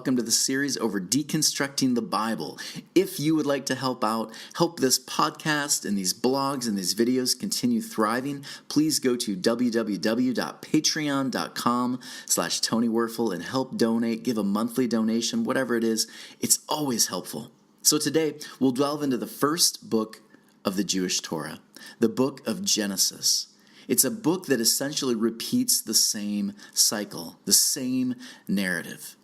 welcome to the series over deconstructing the Bible. If you would like to help this podcast and these blogs and these videos continue thriving, please go to www.patreon.com/Tony Werfel and help donate, give a monthly donation, whatever it is. It's always helpful. So today, we'll delve into the first book of the Jewish Torah, the book of Genesis. It's a book that essentially repeats the same cycle, the same narrative.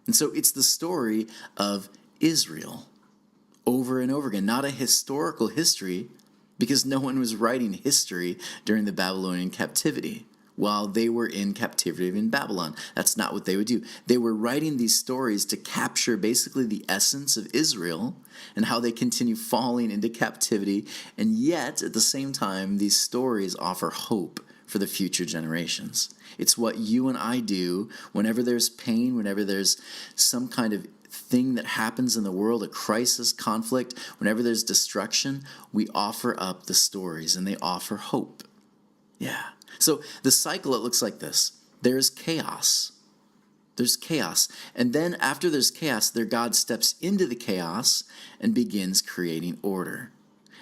And so it's the story of Israel over and over again. Not a historical history, because no one was writing history during the Babylonian captivity while they were in captivity in Babylon. That's not what they would do. They were writing these stories to capture basically the essence of Israel and how they continue falling into captivity. And yet, at the same time, these stories offer hope for the future generations. It's what you and I do whenever there's pain, whenever there's some kind of thing that happens in the world, a crisis, conflict, whenever there's destruction, we offer up the stories and they offer hope. Yeah. So the cycle, it looks like this. There's chaos. There's chaos. And then after there's chaos, God steps into the chaos and begins creating order.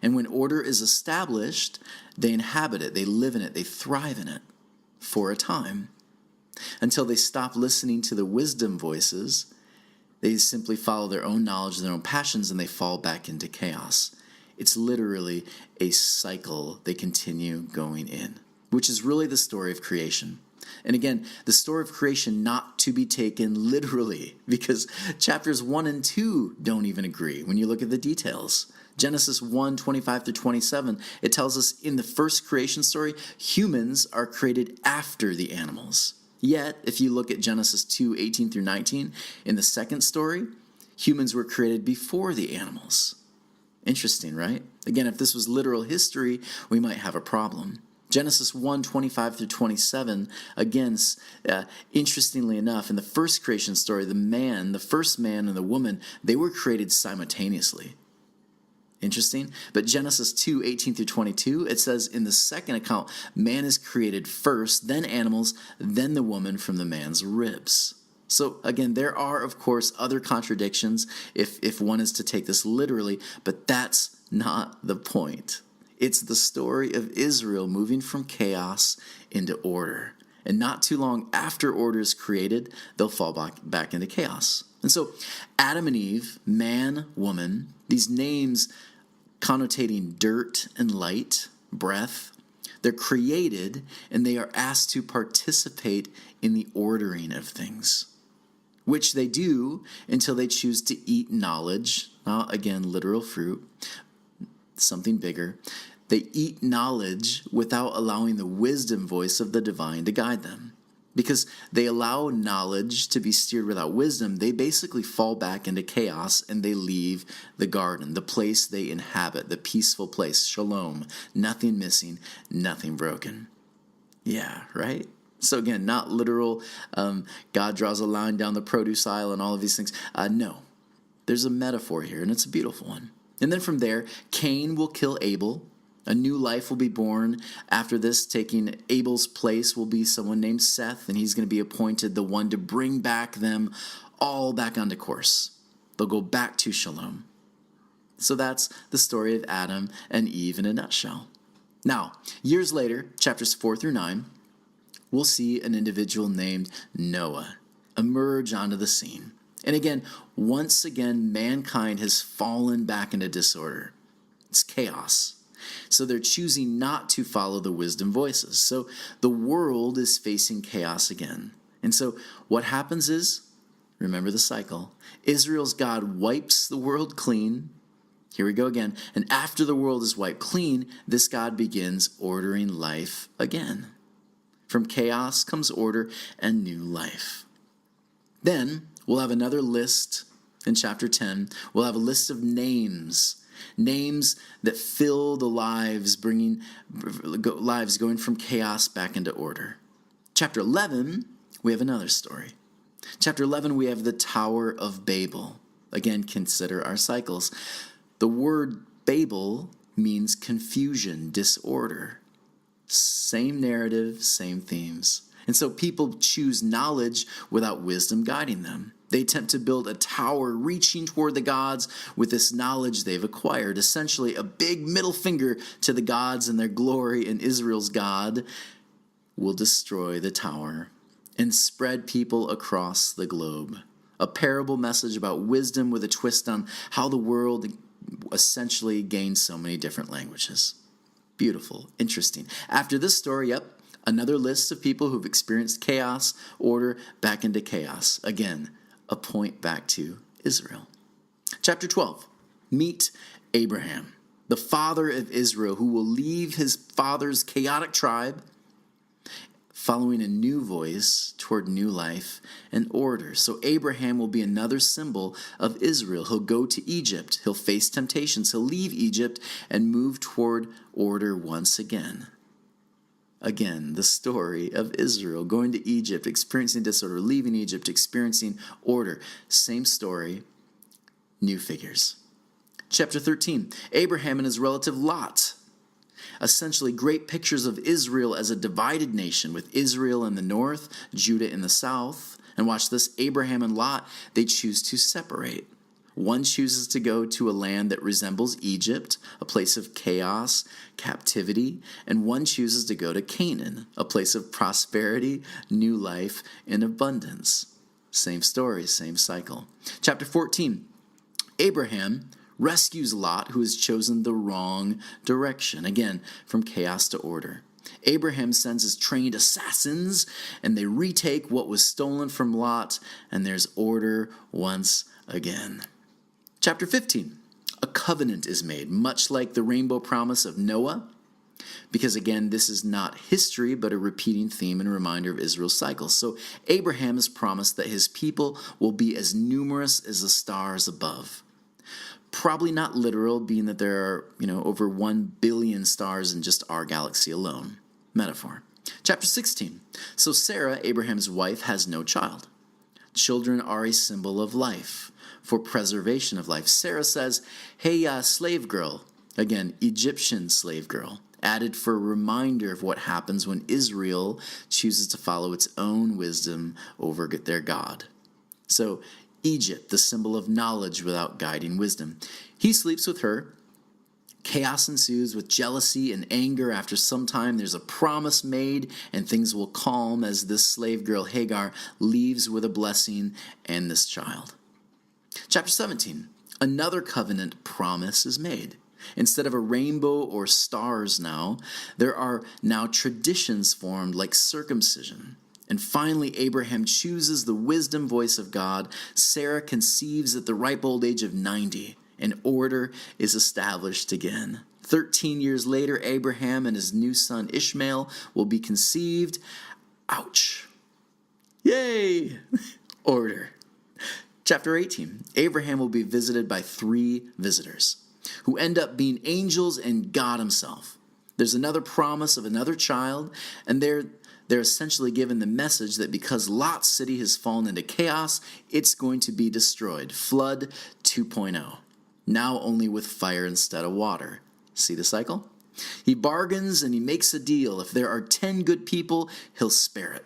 And when order is established, they inhabit it, they live in it, they thrive in it for a time. Until they stop listening to the wisdom voices, they simply follow their own knowledge, their own passions, and they fall back into chaos. It's literally a cycle they continue going in, which is really the story of creation. And again, the story of creation not to be taken literally, because chapters 1 and 2 don't even agree when you look at the details. Genesis 1:25-27, it tells us in the first creation story, humans are created after the animals. Yet, if you look at Genesis 2:18-19, in the second story, humans were created before the animals. Interesting, right? Again, if this was literal history, we might have a problem. Genesis 1:25-27, again, interestingly enough, in the first creation story, the first man and the woman, they were created simultaneously. Interesting. But Genesis 2:18-22, it says in the second account, man is created first, then animals, then the woman from the man's ribs. So again, there are, of course, other contradictions if one is to take this literally, but that's not the point. It's the story of Israel moving from chaos into order. And not too long after order is created, they'll fall back into chaos. And so Adam and Eve, man, woman, these names connotating dirt and light, breath, they're created and they are asked to participate in the ordering of things, which they do until they choose to eat knowledge, not again literal fruit, something bigger. They eat knowledge without allowing the wisdom voice of the divine to guide them. Because they allow knowledge to be steered without wisdom, they basically fall back into chaos and they leave the garden, the place they inhabit, the peaceful place, shalom, nothing missing, nothing broken. Yeah, right? So again, not literal, God draws a line down the produce aisle and all of these things. No, there's a metaphor here and it's a beautiful one. And then from there, Cain will kill Abel. A new life will be born. After this, taking Abel's place will be someone named Seth, and he's going to be appointed the one to bring them all back onto course. They'll go back to shalom. So that's the story of Adam and Eve in a nutshell. Now, years later, chapters 4-9, we'll see an individual named Noah emerge onto the scene. And again, once again, mankind has fallen back into disorder. It's chaos. So they're choosing not to follow the wisdom voices. So the world is facing chaos again. And so what happens is, remember the cycle, Israel's God wipes the world clean. Here we go again. And after the world is wiped clean, this God begins ordering life again. From chaos comes order and new life. Then we'll have another list in chapter 10. We'll have a list of names that fill the lives, bringing lives going from chaos back into order. Chapter 11, we have another story. Chapter 11, we have the Tower of Babel. Again, consider our cycles. The word Babel means confusion, disorder. Same narrative, same themes. And so people choose knowledge without wisdom guiding them. They attempt to build a tower reaching toward the gods with this knowledge they've acquired, essentially a big middle finger to the gods and their glory, and Israel's God will destroy the tower and spread people across the globe. A parable message about wisdom with a twist on how the world essentially gained so many different languages. Beautiful, interesting. After this story, another list of people who've experienced chaos, order back into chaos. Again, a point back to Israel. Chapter 12, meet Abraham, the father of Israel, who will leave his father's chaotic tribe, following a new voice toward new life and order. So Abraham will be another symbol of Israel. He'll go to Egypt. He'll face temptations. He'll leave Egypt and move toward order once again. Again, the story of Israel going to Egypt, experiencing disorder, leaving Egypt, experiencing order. Same story, new figures. Chapter 13, Abraham and his relative Lot. Essentially, great pictures of Israel as a divided nation, with Israel in the north, Judah in the south. And watch this, Abraham and Lot, they choose to separate. One chooses to go to a land that resembles Egypt, a place of chaos, captivity, and one chooses to go to Canaan, a place of prosperity, new life, and abundance. Same story, same cycle. Chapter 14, Abraham rescues Lot, who has chosen the wrong direction. Again, from chaos to order. Abraham sends his trained assassins, and they retake what was stolen from Lot, and there's order once again. Chapter 15, a covenant is made, much like the rainbow promise of Noah, because again, this is not history, but a repeating theme and reminder of Israel's cycles. So Abraham has promised that his people will be as numerous as the stars above. Probably not literal, being that there are, over 1 billion stars in just our galaxy alone. Metaphor. Chapter 16. So Sarah, Abraham's wife, has no child. Children are a symbol of life, for preservation of life. Sarah says, hey, slave girl. Again, Egyptian slave girl. Added for a reminder of what happens when Israel chooses to follow its own wisdom over their God. So Egypt, the symbol of knowledge without guiding wisdom. He sleeps with her. Chaos ensues with jealousy and anger. After some time, there's a promise made, and things will calm as this slave girl, Hagar, leaves with a blessing and this child. Chapter 17, another covenant promise is made. Instead of a rainbow or stars now, there are now traditions formed like circumcision. And finally, Abraham chooses the wisdom voice of God. Sarah conceives at the ripe old age of 90, and order is established again. 13 years later, Abraham and his new son Ishmael will be conceived. Ouch. Yay! Order. Chapter 18, Abraham will be visited by 3 visitors who end up being angels and God himself. There's another promise of another child, and they're essentially given the message that because Lot's city has fallen into chaos, it's going to be destroyed. Flood 2.0. Now only with fire instead of water. See the cycle? He bargains and he makes a deal. If there are 10 good people, he'll spare it.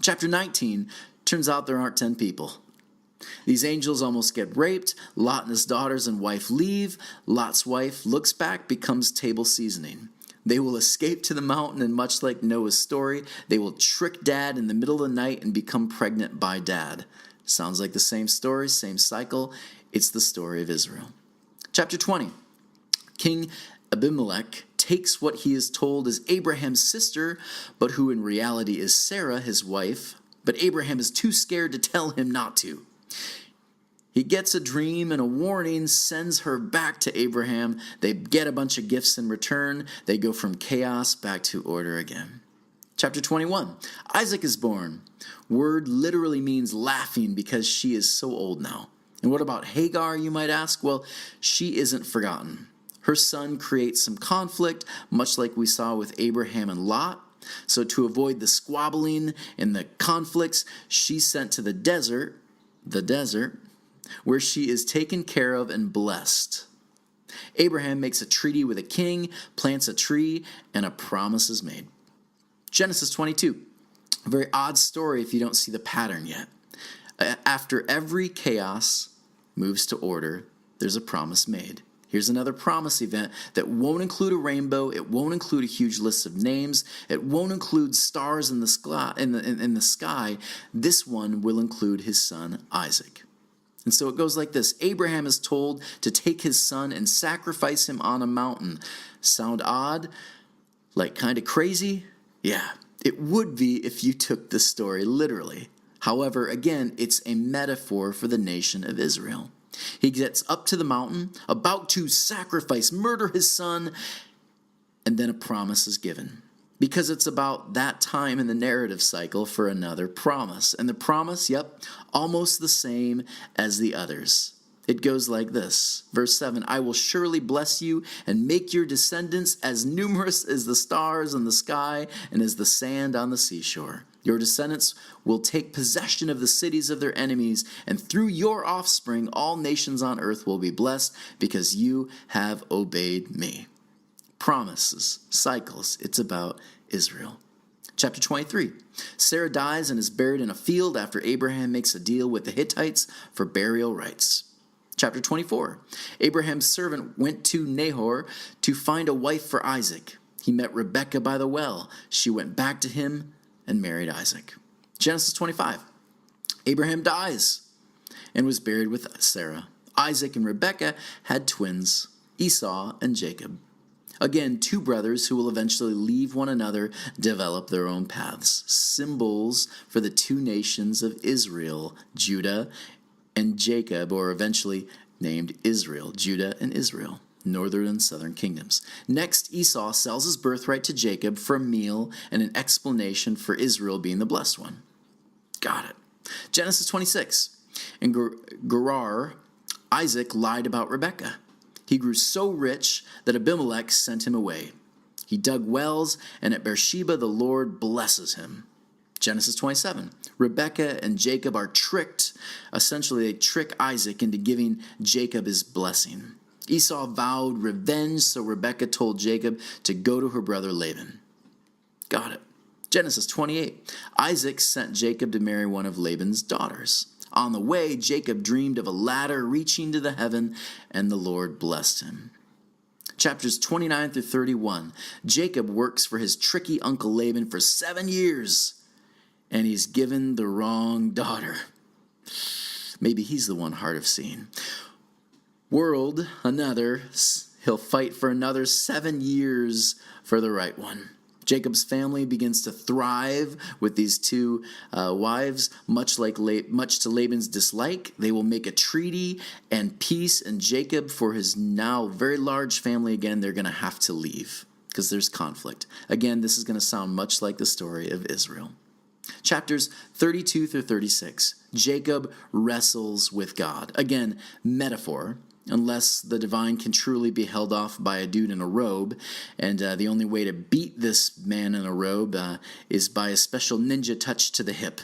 Chapter 19, turns out there aren't 10 people. These angels almost get raped. Lot and his daughters and wife leave. Lot's wife looks back, becomes table seasoning. They will escape to the mountain, and much like Noah's story, they will trick dad in the middle of the night and become pregnant by dad. Sounds like the same story, same cycle. It's the story of Israel. Chapter 20. King Abimelech takes what he is told is Abraham's sister, but who in reality is Sarah, his wife. But Abraham is too scared to tell him not to. He gets a dream and a warning, sends her back to Abraham. They get a bunch of gifts in return. They go from chaos back to order again. Chapter 21, Isaac is born. Word literally means laughing because she is so old now. And what about Hagar, you might ask? Well, she isn't forgotten. Her son creates some conflict, much like we saw with Abraham and Lot. So to avoid the squabbling and the conflicts, she's sent to the desert, where she is taken care of and blessed. Abraham makes a treaty with a king, plants a tree, and a promise is made. Genesis 22, a very odd story if you don't see the pattern yet. After every chaos moves to order, there's a promise made. Here's another promise event that won't include a rainbow. It won't include a huge list of names. It won't include stars in the sky. This one will include his son, Isaac. And so it goes like this. Abraham is told to take his son and sacrifice him on a mountain. Sound odd? Like kind of crazy? Yeah, it would be if you took this story literally. However, again, it's a metaphor for the nation of Israel. He gets up to the mountain, about to sacrifice, murder his son, and then a promise is given. Because it's about that time in the narrative cycle for another promise. And the promise, almost the same as the others. It goes like this. Verse 7, I will surely bless you and make your descendants as numerous as the stars in the sky and as the sand on the seashore. Your descendants will take possession of the cities of their enemies, and through your offspring all nations on earth will be blessed because you have obeyed me. Promises, cycles, it's about Israel. Chapter 23, Sarah dies and is buried in a field after Abraham makes a deal with the Hittites for burial rights. Chapter 24, Abraham's servant went to Nahor to find a wife for Isaac. He met Rebekah by the well. She went back to him and married Isaac. Genesis 25, Abraham dies and was buried with Sarah. Isaac and Rebekah had twins, Esau and Jacob. Again, two brothers who will eventually leave one another, develop their own paths. Symbols for the two nations of Israel, Judah and Jacob, or eventually named Israel, Judah and Israel, northern and southern kingdoms. Next, Esau sells his birthright to Jacob for a meal and an explanation for Israel being the blessed one. Got it. Genesis 26. In Gerar, Isaac lied about Rebekah. He grew so rich that Abimelech sent him away. He dug wells, and at Beersheba the Lord blesses him. Genesis 27. Rebekah and Jacob are tricked. Essentially, they trick Isaac into giving Jacob his blessing. Esau vowed revenge, so Rebekah told Jacob to go to her brother Laban. Got it. Genesis 28. Isaac sent Jacob to marry one of Laban's daughters. On the way, Jacob dreamed of a ladder reaching to the heaven, and the Lord blessed him. Chapters 29 through 31. Jacob works for his tricky uncle Laban for 7 years, and he's given the wrong daughter. Maybe he's the one hard of seeing. World, another. He'll fight for another 7 years for the right one. Jacob's family begins to thrive with these two wives, much to Laban's dislike. They will make a treaty and peace, and Jacob, for his now very large family, again, they're going to have to leave because there's conflict. Again, this is going to sound much like the story of Israel. Chapters 32 through 36. Jacob wrestles with God. Again, metaphor. Unless the divine can truly be held off by a dude in a robe. And the only way to beat this man in a robe is by a special ninja touch to the hip.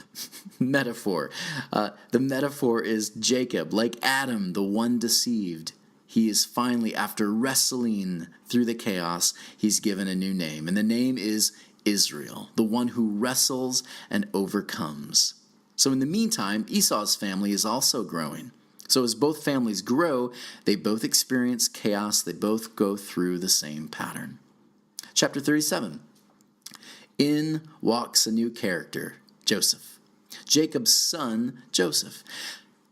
Metaphor. The metaphor is Jacob, like Adam, the one deceived. He is finally, after wrestling through the chaos, he's given a new name. And the name is Israel, the one who wrestles and overcomes. So in the meantime, Esau's family is also growing. So as both families grow, they both experience chaos. They both go through the same pattern. Chapter 37. In walks a new character, Joseph. Jacob's son, Joseph.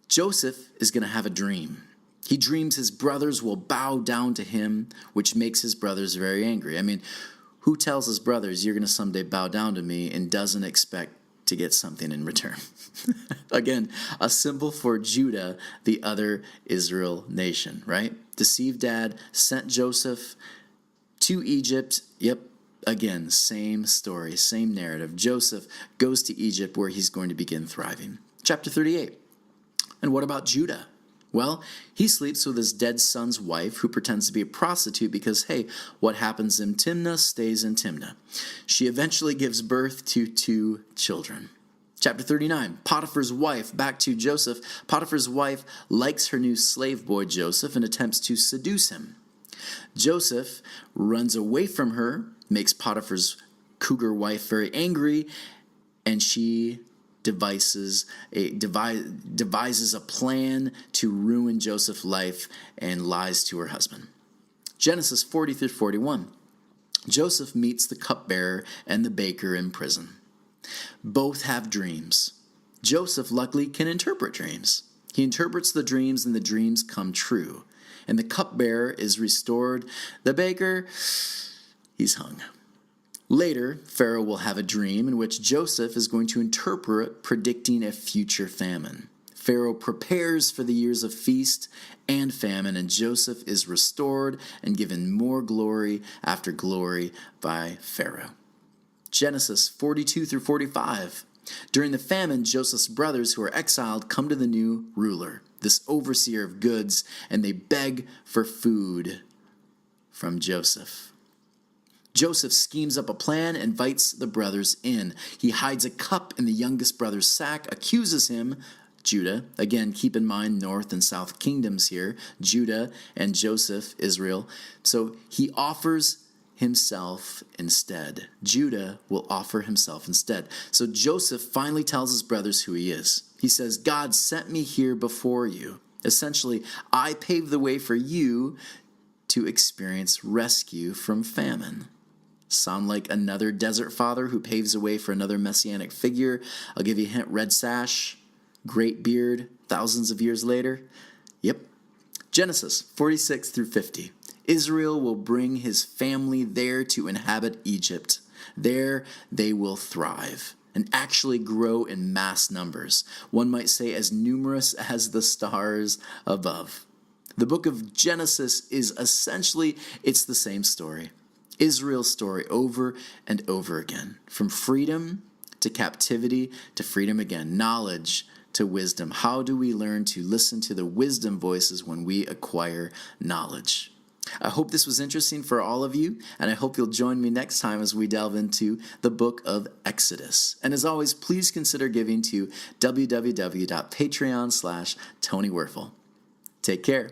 Joseph is going to have a dream. He dreams his brothers will bow down to him, which makes his brothers very angry. I mean, who tells his brothers, you're going to someday bow down to me, and doesn't expect to get something in return? Again, a symbol for Judah, the other Israel nation, right? Deceived dad sent Joseph to Egypt. Yep, again, same story, same narrative. Joseph goes to Egypt where he's going to begin thriving. Chapter 38. And what about Judah? Well, he sleeps with his dead son's wife, who pretends to be a prostitute because, hey, what happens in Timnah stays in Timnah. She eventually gives birth to 2 children. Chapter 39, Potiphar's wife, back to Joseph. Potiphar's wife likes her new slave boy Joseph and attempts to seduce him. Joseph runs away from her, makes Potiphar's cougar wife very angry, and she devises a plan to ruin Joseph's life and lies to her husband. Genesis 40 through 41. Joseph meets the cupbearer and the baker in prison. Both have dreams. Joseph luckily can interpret dreams. He interprets the dreams and the dreams come true. And the cupbearer is restored. The baker, he's hung. Later, Pharaoh will have a dream in which Joseph is going to interpret, predicting a future famine. Pharaoh prepares for the years of feast and famine, and Joseph is restored and given more glory after glory by Pharaoh. Genesis 42 through 45. During the famine, Joseph's brothers who are exiled come to the new ruler, this overseer of goods, and they beg for food from Joseph. Joseph schemes up a plan, invites the brothers in. He hides a cup in the youngest brother's sack, accuses him, Judah. Again, keep in mind north and south kingdoms here, Judah and Joseph, Israel. So he offers himself instead. Judah will offer himself instead. So Joseph finally tells his brothers who he is. He says, God sent me here before you. Essentially, I paved the way for you to experience rescue from famine. Sound like another desert father who paves the way for another messianic figure? I'll give you a hint, red sash, great beard, thousands of years later. Yep. Genesis 46 through 50. Israel will bring his family there to inhabit Egypt. There they will thrive and actually grow in mass numbers. One might say as numerous as the stars above. The book of Genesis is essentially, it's the same story. Israel's story over and over again. From freedom to captivity to freedom again. Knowledge to wisdom. How do we learn to listen to the wisdom voices when we acquire knowledge? I hope this was interesting for all of you, and I hope you'll join me next time as we delve into the book of Exodus. And as always, please consider giving to www.patreon.com/TonyWerfel. Take care.